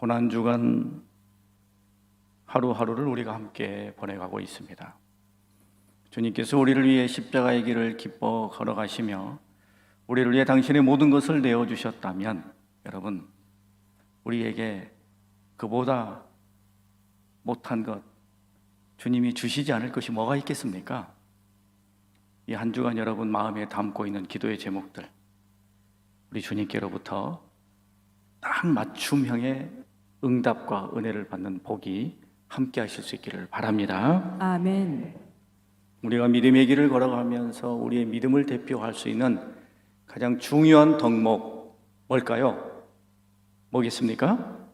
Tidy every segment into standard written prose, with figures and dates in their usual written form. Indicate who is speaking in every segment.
Speaker 1: 고난주간 하루하루를 우리가 함께 보내가고 있습니다. 주님께서 우리를 위해 십자가의 길을 기뻐 걸어가시며 우리를 위해 당신의 모든 것을 내어주셨다면 여러분, 우리에게 그보다 못한 것 주님이 주시지 않을 것이 뭐가 있겠습니까? 이 한 주간 여러분 마음에 담고 있는 기도의 제목들, 우리 주님께로부터 딱 맞춤형의 응답과 은혜를 받는 복이 함께 하실 수 있기를 바랍니다.
Speaker 2: 아멘.
Speaker 1: 우리가 믿음의 길을 걸어가면서 우리의 믿음을 대표할 수 있는 가장 중요한 덕목 뭘까요? 뭐겠습니까?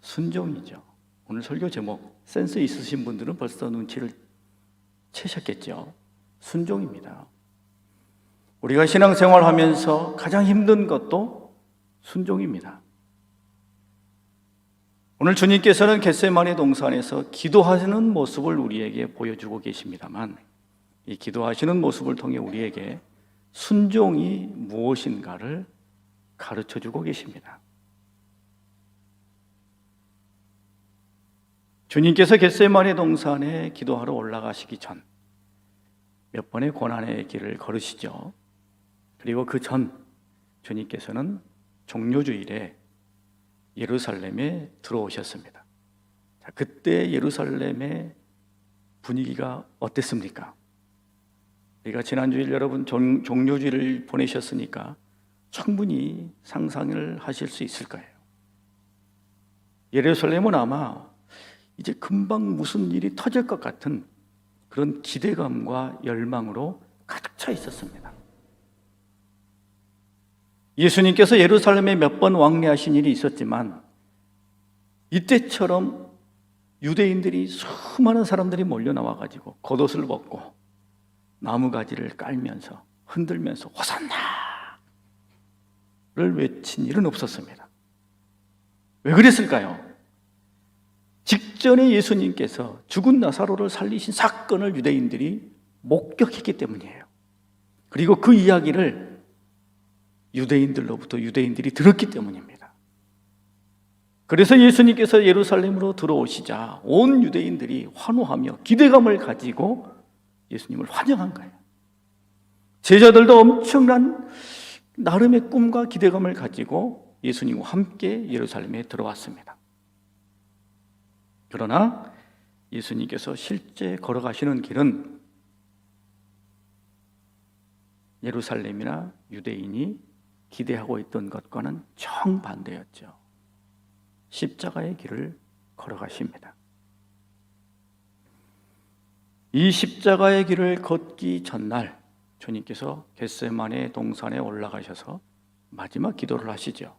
Speaker 1: 순종이죠. 오늘 설교 제목 센스 있으신 분들은 벌써 눈치를 채셨겠죠. 순종입니다. 우리가 신앙생활하면서 가장 힘든 것도 순종입니다. 오늘 주님께서는 겟세마네 동산에서 기도하시는 모습을 우리에게 보여주고 계십니다만 이 기도하시는 모습을 통해 우리에게 순종이 무엇인가를 가르쳐주고 계십니다. 주님께서 겟세마네 동산에 기도하러 올라가시기 전 몇 번의 고난의 길을 걸으시죠. 그리고 그 전 주님께서는 종료주일에 예루살렘에 들어오셨습니다. 자, 그때 예루살렘의 분위기가 어땠습니까? 우리가 지난주일 여러분 종료주일을 보내셨으니까 충분히 상상을 하실 수 있을 거예요. 예루살렘은 아마 이제 금방 무슨 일이 터질 것 같은 그런 기대감과 열망으로 가득 차 있었습니다. 예수님께서 예루살렘에 몇 번 왕래하신 일이 있었지만 이때처럼 유대인들이 수많은 사람들이 몰려 나와가지고 겉옷을 벗고 나무가지를 깔면서 흔들면서 호산나를 외친 일은 없었습니다. 왜 그랬을까요? 직전에 예수님께서 죽은 나사로를 살리신 사건을 유대인들이 목격했기 때문이에요. 그리고 그 이야기를 유대인들로부터 유대인들이 들었기 때문입니다. 그래서 예수님께서 예루살렘으로 들어오시자 온 유대인들이 환호하며 기대감을 가지고 예수님을 환영한 거예요. 제자들도 엄청난 나름의 꿈과 기대감을 가지고 예수님과 함께 예루살렘에 들어왔습니다. 그러나 예수님께서 실제 걸어가시는 길은 예루살렘이나 유대인이 기대하고 있던 것과는 정반대였죠. 십자가의 길을 걸어가십니다. 이 십자가의 길을 걷기 전날 주님께서 겟세마네 동산에 올라가셔서 마지막 기도를 하시죠.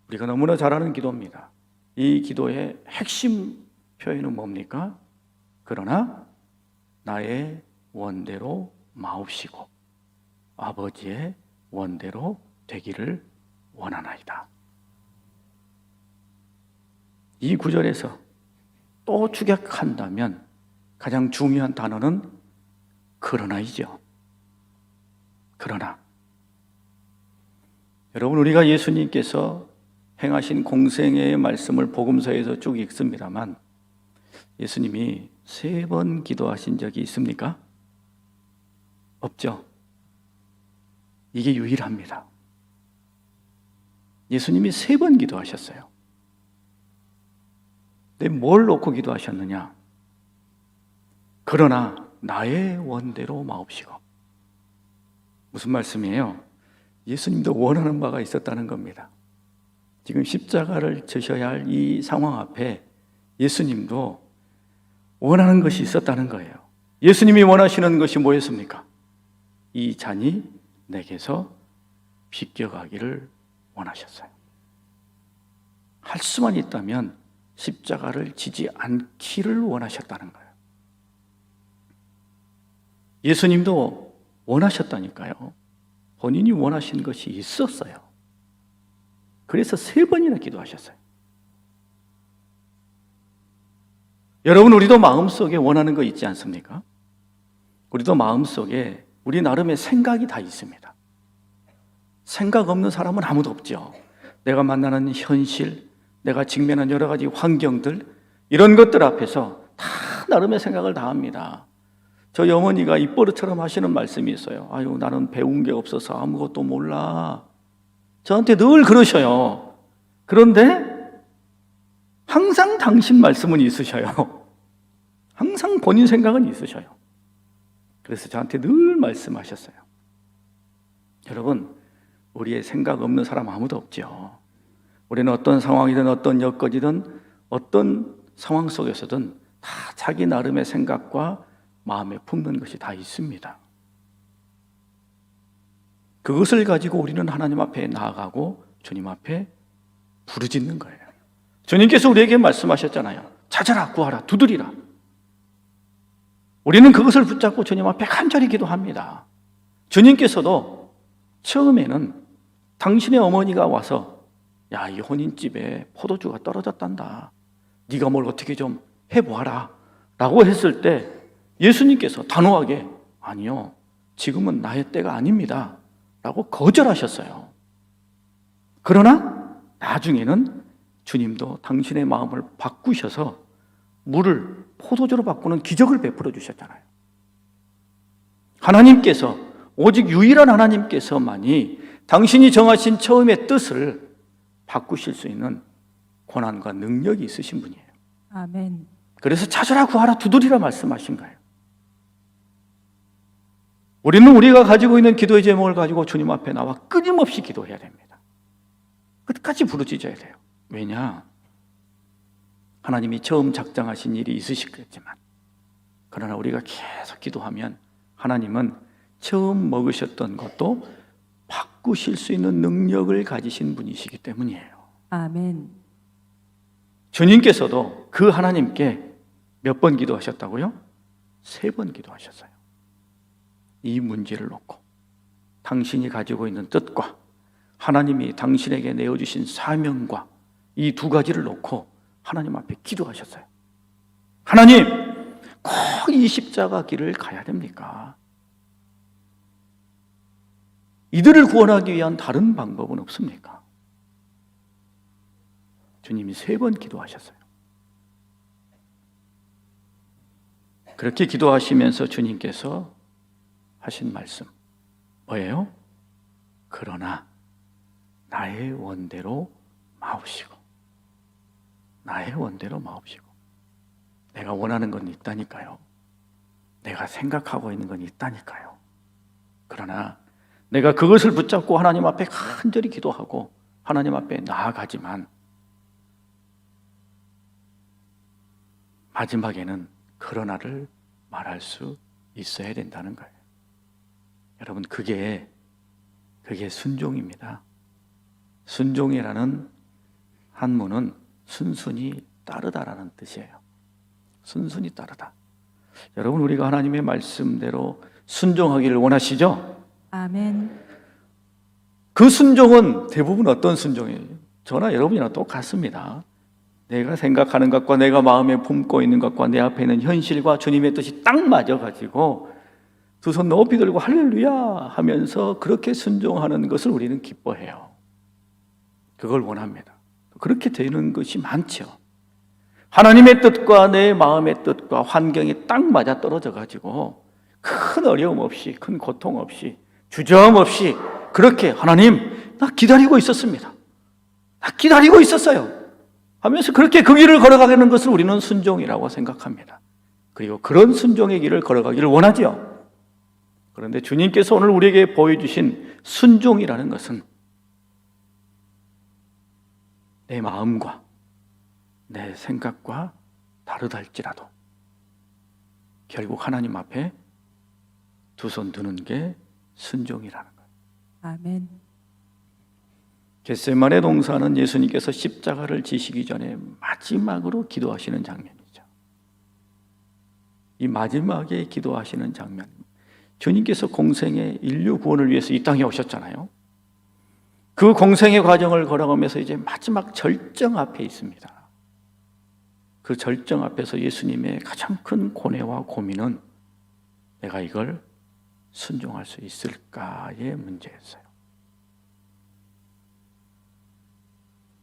Speaker 1: 우리가 너무나 잘 아는 기도입니다. 이 기도의 핵심 표현은 뭡니까? 그러나 나의 원대로 마옵시고 아버지의 원대로 되기를 원하나이다. 이 구절에서 또 축약한다면 가장 중요한 단어는 그러나이죠. 그러나 여러분, 우리가 예수님께서 행하신 공생애의 말씀을 복음서에서 쭉 읽습니다만 예수님이 3번 기도하신 적이 있습니까? 없죠. 이게 유일합니다. 예수님이 3번 기도하셨어요. 근데 뭘 놓고 기도하셨느냐? 그러나 나의 원대로 마옵시고. 무슨 말씀이에요? 예수님도 원하는 바가 있었다는 겁니다. 지금 십자가를 지셔야 할 이 상황 앞에 예수님도 원하는 것이 있었다는 거예요. 예수님이 원하시는 것이 뭐였습니까? 이 잔이 내게서 비껴가기를 원하셨어요. 할 수만 있다면 십자가를 지지 않기를 원하셨다는 거예요. 예수님도 원하셨다니까요. 본인이 원하신 것이 있었어요. 그래서 3번이나 기도하셨어요. 여러분, 우리도 마음속에 원하는 거 있지 않습니까? 우리도 마음속에 우리 나름의 생각이 다 있습니다. 생각 없는 사람은 아무도 없죠. 내가 만나는 현실, 내가 직면한 여러 가지 환경들, 이런 것들 앞에서 다 나름의 생각을 다 합니다. 저희 어머니가 입버릇처럼 하시는 말씀이 있어요. 아유, 나는 배운 게 없어서 아무것도 몰라. 저한테 늘 그러셔요. 그런데 항상 당신 말씀은 있으셔요. 항상 본인 생각은 있으셔요. 그래서 저한테 늘 말씀하셨어요. 여러분, 우리의 생각 없는 사람 아무도 없죠. 우리는 어떤 상황이든 어떤 여건이든 어떤 상황 속에서든 다 자기 나름의 생각과 마음에 품는 것이 다 있습니다. 그것을 가지고 우리는 하나님 앞에 나아가고 주님 앞에 부르짖는 거예요. 주님께서 우리에게 말씀하셨잖아요. 찾아라, 구하라, 두드리라. 우리는 그것을 붙잡고 주님 앞에 간절히 기도합니다. 주님께서도 처음에는 당신의 어머니가 와서 야, 이 혼인집에 포도주가 떨어졌단다. 네가 뭘 어떻게 좀 해보아라 라고 했을 때 예수님께서 단호하게 아니요, 지금은 나의 때가 아닙니다 라고 거절하셨어요. 그러나 나중에는 주님도 당신의 마음을 바꾸셔서 물을 포도주로 바꾸는 기적을 베풀어 주셨잖아요. 하나님께서, 오직 유일한 하나님께서만이 당신이 정하신 처음의 뜻을 바꾸실 수 있는 권한과 능력이 있으신 분이에요.
Speaker 2: 아멘.
Speaker 1: 그래서 찾으라, 구하라, 두드리라 말씀하신 거예요. 우리는 우리가 가지고 있는 기도의 제목을 가지고 주님 앞에 나와 끊임없이 기도해야 됩니다. 끝까지 부르짖어야 돼요. 왜냐? 하나님이 처음 작정하신 일이 있으시겠지만, 그러나 우리가 계속 기도하면 하나님은 처음 먹으셨던 것도 바꾸실 수 있는 능력을 가지신 분이시기 때문이에요.
Speaker 2: 아멘.
Speaker 1: 주님께서도 그 하나님께 몇 번 기도하셨다고요? 3번 기도하셨어요. 이 문제를 놓고 당신이 가지고 있는 뜻과 하나님이 당신에게 내어주신 사명과 이 2가지를 놓고 하나님 앞에 기도하셨어요. 하나님, 꼭 이 십자가 길을 가야 됩니까? 이들을 구원하기 위한 다른 방법은 없습니까? 주님이 3번 기도하셨어요. 그렇게 기도하시면서 주님께서 하신 말씀 뭐예요? 그러나 나의 원대로 마옵시고, 나의 원대로 마옵시고. 내가 원하는 건 있다니까요. 내가 생각하고 있는 건 있다니까요. 그러나 내가 그것을 붙잡고 하나님 앞에 간절히 기도하고 하나님 앞에 나아가지만 마지막에는 그러나를 말할 수 있어야 된다는 거예요. 여러분, 그게 순종입니다. 순종이라는 한문은 순순히 따르다라는 뜻이에요. 순순히 따르다. 여러분, 우리가 하나님의 말씀대로 순종하기를 원하시죠?
Speaker 2: 아멘.
Speaker 1: 그 순종은 대부분 어떤 순종이에요? 저나 여러분이나 똑같습니다. 내가 생각하는 것과 내가 마음에 품고 있는 것과 내 앞에 있는 현실과 주님의 뜻이 딱 맞아가지고 두 손 높이 들고 할렐루야 하면서 그렇게 순종하는 것을 우리는 기뻐해요. 그걸 원합니다. 그렇게 되는 것이 많죠. 하나님의 뜻과 내 마음의 뜻과 환경이 딱 맞아 떨어져 가지고 큰 어려움 없이, 큰 고통 없이, 주저함 없이 그렇게 하나님, 나 기다리고 있었습니다. 나 기다리고 있었어요 하면서 그렇게 그 길을 걸어가는 것을 우리는 순종이라고 생각합니다. 그리고 그런 순종의 길을 걸어가기를 원하지요. 그런데 주님께서 오늘 우리에게 보여주신 순종이라는 것은 내 마음과 내 생각과 다르다 할지라도 결국 하나님 앞에 두 손 드는 게 순종이라는 거예요.
Speaker 2: 아멘.
Speaker 1: 겟세마네 동산은 예수님께서 십자가를 지시기 전에 마지막으로 기도하시는 장면이죠. 이 마지막에 기도하시는 장면, 주님께서 공생의 인류 구원을 위해서 이 땅에 오셨잖아요. 그 공생의 과정을 걸어가면서 이제 마지막 절정 앞에 있습니다. 그 절정 앞에서 예수님의 가장 큰 고뇌와 고민은 내가 이걸 순종할 수 있을까의 문제였어요.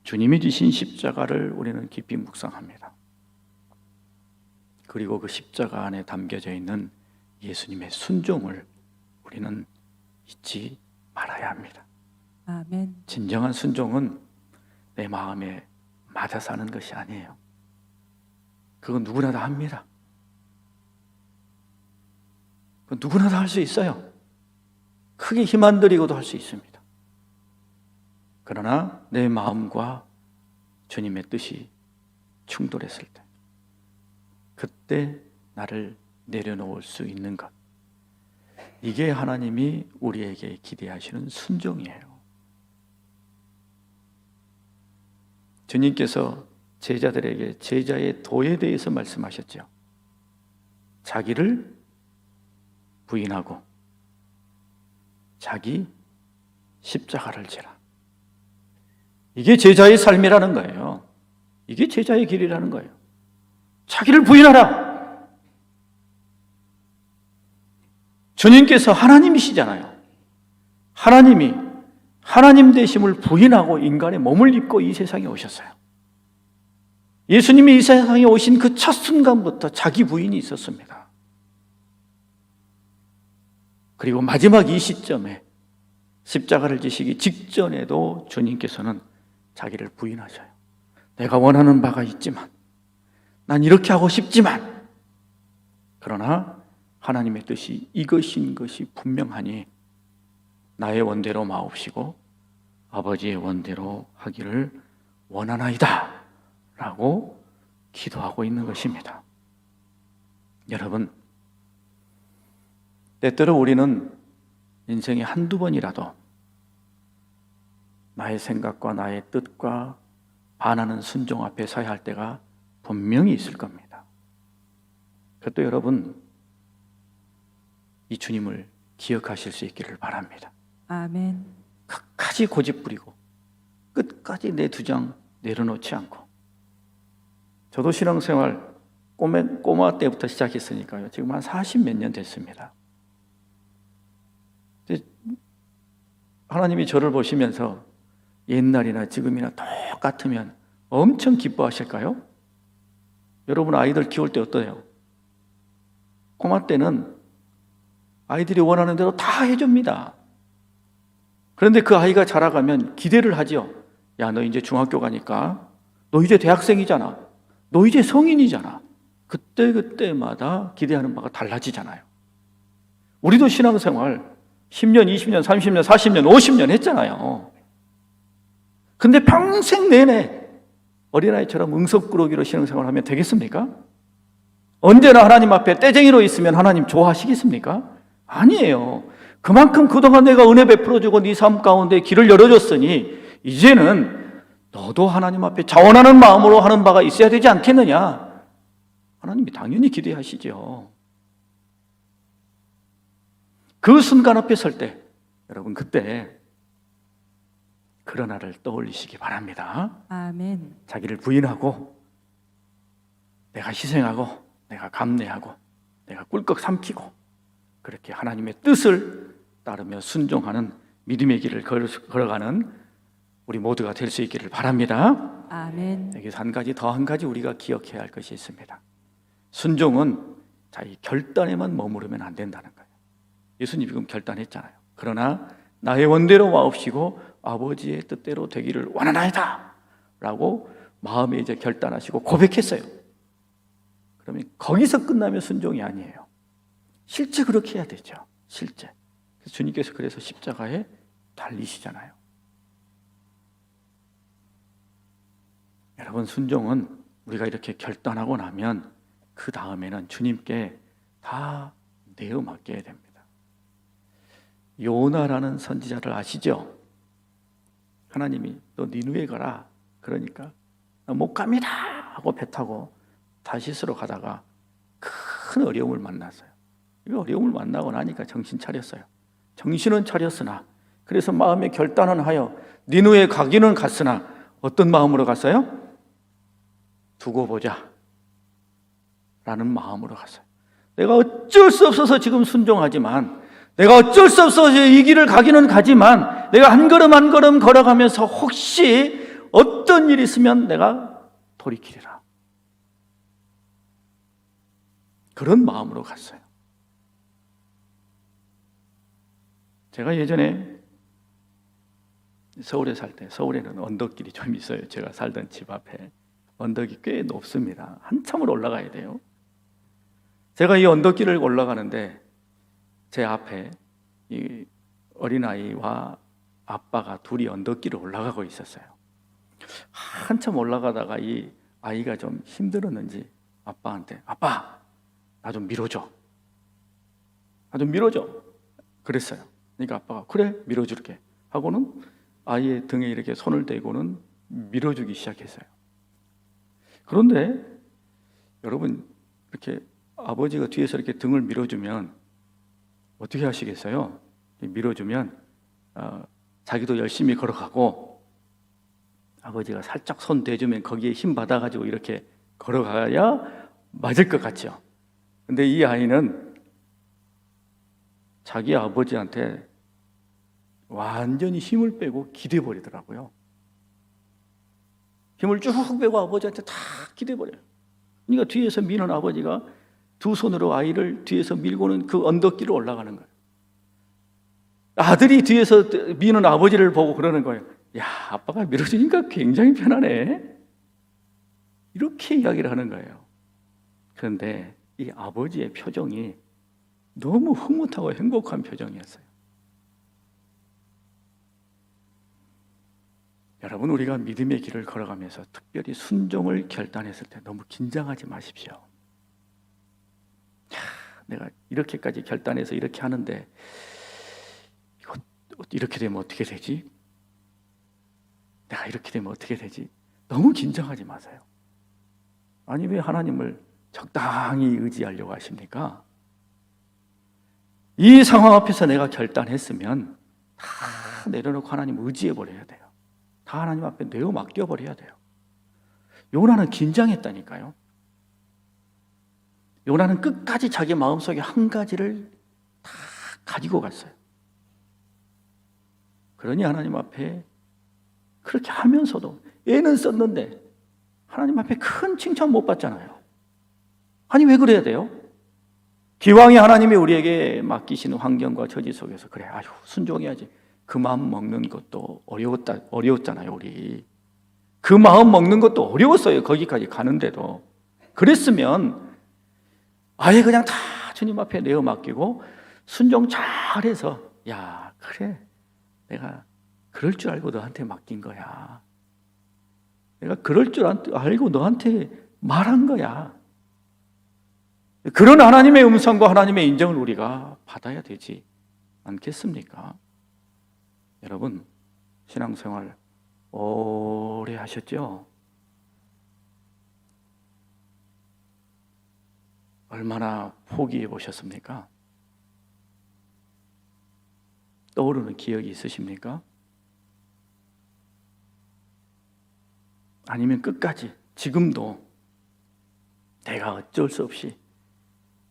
Speaker 1: 주님이 지신 십자가를 우리는 깊이 묵상합니다. 그리고 그 십자가 안에 담겨져 있는 예수님의 순종을 우리는 잊지 말아야 합니다.
Speaker 2: 아멘.
Speaker 1: 진정한 순종은 내 마음에 맞아서 하는 것이 아니에요. 그건 누구나 다 합니다. 그건 누구나 다 할 수 있어요. 크게 힘 안 들이고도 할 수 있습니다. 그러나 내 마음과 주님의 뜻이 충돌했을 때, 그때 나를 내려놓을 수 있는 것, 이게 하나님이 우리에게 기대하시는 순종이에요. 주님께서 제자들에게 제자의 도에 대해서 말씀하셨죠. 자기를 부인하고 자기 십자가를 지라. 이게 제자의 삶이라는 거예요. 이게 제자의 길이라는 거예요. 자기를 부인하라. 주님께서 하나님이시잖아요. 하나님이 하나님 되심을 부인하고 인간의 몸을 입고 이 세상에 오셨어요. 예수님이 이 세상에 오신 그 첫 순간부터 자기 부인이 있었습니다. 그리고 마지막 이 시점에 십자가를 지시기 직전에도 주님께서는 자기를 부인하셔요. 내가 원하는 바가 있지만, 난 이렇게 하고 싶지만, 그러나 하나님의 뜻이 이것인 것이 분명하니 나의 원대로 마옵시고 아버지의 원대로 하기를 원하나이다 라고 기도하고 있는 것입니다. 여러분, 때때로 우리는 인생에 한두 번이라도 나의 생각과 나의 뜻과 반하는 순종 앞에 서야 할 때가 분명히 있을 겁니다. 그것도 여러분, 이 주님을 기억하실 수 있기를 바랍니다.
Speaker 2: 아멘.
Speaker 1: 끝까지 고집부리고 끝까지 내 주장 내려놓지 않고, 저도 신앙생활 꼬마 때부터 시작했으니까요. 지금 한 40몇 년 됐습니다. 하나님이 저를 보시면서 옛날이나 지금이나 똑같으면 엄청 기뻐하실까요? 여러분 아이들 키울 때 어떠세요? 꼬마 때는 아이들이 원하는 대로 다 해줍니다. 그런데 그 아이가 자라가면 기대를 하죠. 야, 너 이제 중학교 가니까, 너 이제 대학생이잖아, 너 이제 성인이잖아. 그때마다 기대하는 바가 달라지잖아요. 우리도 신앙생활 10년, 20년, 30년, 40년, 50년 했잖아요. 근데 평생 내내 어린아이처럼 응석꾸러기로 신앙생활하면 되겠습니까? 언제나 하나님 앞에 떼쟁이로 있으면 하나님 좋아하시겠습니까? 아니에요. 그만큼 그동안 내가 은혜 베풀어주고 네 삶 가운데 길을 열어줬으니 이제는 너도 하나님 앞에 자원하는 마음으로 하는 바가 있어야 되지 않겠느냐? 하나님이 당연히 기대하시죠. 그 순간 앞에 설 때, 여러분 그때 그러나를 떠올리시기 바랍니다.
Speaker 2: 아멘.
Speaker 1: 자기를 부인하고 내가 희생하고 내가 감내하고 내가 꿀꺽 삼키고 그렇게 하나님의 뜻을 따르며 순종하는 믿음의 길을 걸어가는 우리 모두가 될 수 있기를 바랍니다.
Speaker 2: 아멘.
Speaker 1: 여기서 한 가지 우리가 기억해야 할 것이 있습니다. 순종은 자기 결단에만 머무르면 안 된다는 거예요. 예수님이 지금 결단했잖아요. 그러나 나의 원대로 마옵시고 아버지의 뜻대로 되기를 원하나이다 라고 마음에 이제 결단하시고 고백했어요. 그러면 거기서 끝나면 순종이 아니에요. 실제 그렇게 해야 되죠. 실제. 그래서 주님께서 그래서 십자가에 달리시잖아요. 여러분, 순종은 우리가 이렇게 결단하고 나면 그 다음에는 주님께 다 내어 맡겨야 됩니다. 요나라는 선지자를 아시죠? 하나님이 너 니느웨 가라. 그러니까 못 갑니다 하고 배 타고 다시스로 가다가 큰 어려움을 만났어요. 이 어려움을 만나고 나니까 정신 차렸어요. 정신은 차렸으나, 그래서 마음의 결단은 하여 니느웨 가기는 갔으나 어떤 마음으로 갔어요? 두고 보자 라는 마음으로 갔어요. 내가 어쩔 수 없어서 지금 순종하지만, 내가 어쩔 수 없어서 이 길을 가기는 가지만, 내가 한 걸음 한 걸음 걸어가면서 혹시 어떤 일이 있으면 내가 돌이키리라. 그런 마음으로 갔어요. 제가 예전에 서울에 살 때, 서울에는 언덕길이 좀 있어요. 제가 살던 집 앞에 언덕이 꽤 높습니다. 한참을 올라가야 돼요. 제가 이 언덕길을 올라가는데 제 앞에 이 어린아이와 아빠가 둘이 언덕길을 올라가고 있었어요. 한참 올라가다가 이 아이가 좀 힘들었는지 아빠한테, 아빠, 나 좀 밀어줘. 나 좀 밀어줘. 그랬어요. 그러니까 아빠가 그래, 밀어줄게 하고는 아이의 등에 이렇게 손을 대고는 밀어주기 시작했어요. 그런데 여러분, 이렇게 아버지가 뒤에서 이렇게 등을 밀어주면 어떻게 하시겠어요? 밀어주면 자기도 열심히 걸어가고 아버지가 살짝 손 대주면 거기에 힘 받아가지고 이렇게 걸어가야 맞을 것 같죠. 근데 이 아이는 자기 아버지한테 완전히 힘을 빼고 기대버리더라고요. 힘을 쭉 빼고 아버지한테 다 기대버려요. 그러니까 뒤에서 미는 아버지가 두 손으로 아이를 뒤에서 밀고는 그 언덕길을 올라가는 거예요. 아들이 뒤에서 미는 아버지를 보고 그러는 거예요. 야, 아빠가 밀어주니까 굉장히 편하네. 이렇게 이야기를 하는 거예요. 그런데 이 아버지의 표정이 너무 흐뭇하고 행복한 표정이었어요. 여러분, 우리가 믿음의 길을 걸어가면서 특별히 순종을 결단했을 때 너무 긴장하지 마십시오. 내가 이렇게까지 결단해서 이렇게 하는데 이거 이렇게 되면 어떻게 되지? 내가 이렇게 되면 어떻게 되지? 너무 긴장하지 마세요. 아니, 왜 하나님을 적당히 의지하려고 하십니까? 이 상황 앞에서 내가 결단했으면 다 내려놓고 하나님 의지해 버려야 돼요. 다 하나님 앞에 내어 맡겨 버려야 돼요. 요나는 긴장했다니까요. 요나는 끝까지 자기 마음속에 한 가지를 다 가지고 갔어요. 그러니 하나님 앞에 그렇게 하면서도 애는 썼는데 하나님 앞에 큰 칭찬 못 받잖아요. 아니, 왜 그래야 돼요? 기왕에 하나님이 우리에게 맡기시는 환경과 처지 속에서 그래, 아유, 순종해야지. 그 마음 먹는 것도 어려웠잖아요, 우리. 그 마음 먹는 것도 어려웠어요, 거기까지 가는데도. 그랬으면 아예 그냥 다 주님 앞에 내어 맡기고 순종 잘해서, 야, 그래, 내가 그럴 줄 알고 너한테 맡긴 거야. 내가 그럴 줄 알고 너한테 말한 거야. 그런 하나님의 음성과 하나님의 인정을 우리가 받아야 되지 않겠습니까? 여러분, 신앙생활 오래 하셨죠? 얼마나 포기해 보셨습니까? 떠오르는 기억이 있으십니까? 아니면 끝까지 지금도 내가 어쩔 수 없이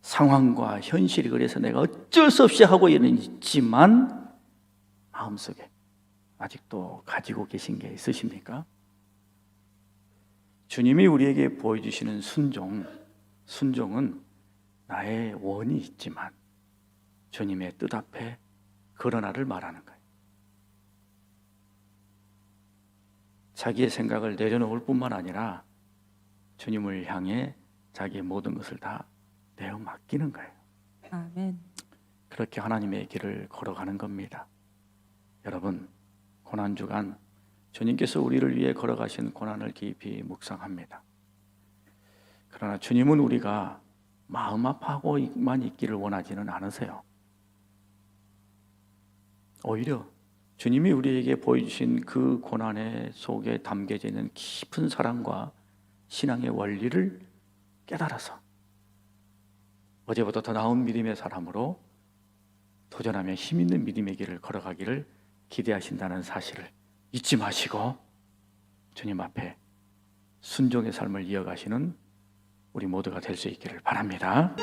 Speaker 1: 상황과 현실이 그래서 내가 어쩔 수 없이 하고 있지만 마음속에 아직도 가지고 계신 게 있으십니까? 주님이 우리에게 보여주시는 순종은 나의 원이 있지만 주님의 뜻 앞에 그러나를 말하는 거예요. 자기의 생각을 내려놓을 뿐만 아니라 주님을 향해 자기의 모든 것을 다 내어 맡기는 거예요.
Speaker 2: 아멘.
Speaker 1: 그렇게 하나님의 길을 걸어가는 겁니다. 여러분, 고난주간 주님께서 우리를 위해 걸어가신 고난을 깊이 묵상합니다. 그러나 주님은 우리가 마음 아파하고만 있기를 원하지는 않으세요. 오히려 주님이 우리에게 보여주신 그 고난의 속에 담겨져 있는 깊은 사랑과 신앙의 원리를 깨달아서 어제보다 더 나은 믿음의 사람으로 도전하며 힘 있는 믿음의 길을 걸어가기를 기대하신다는 사실을 잊지 마시고 주님 앞에 순종의 삶을 이어가시는 우리 모두가 될 수 있기를 바랍니다.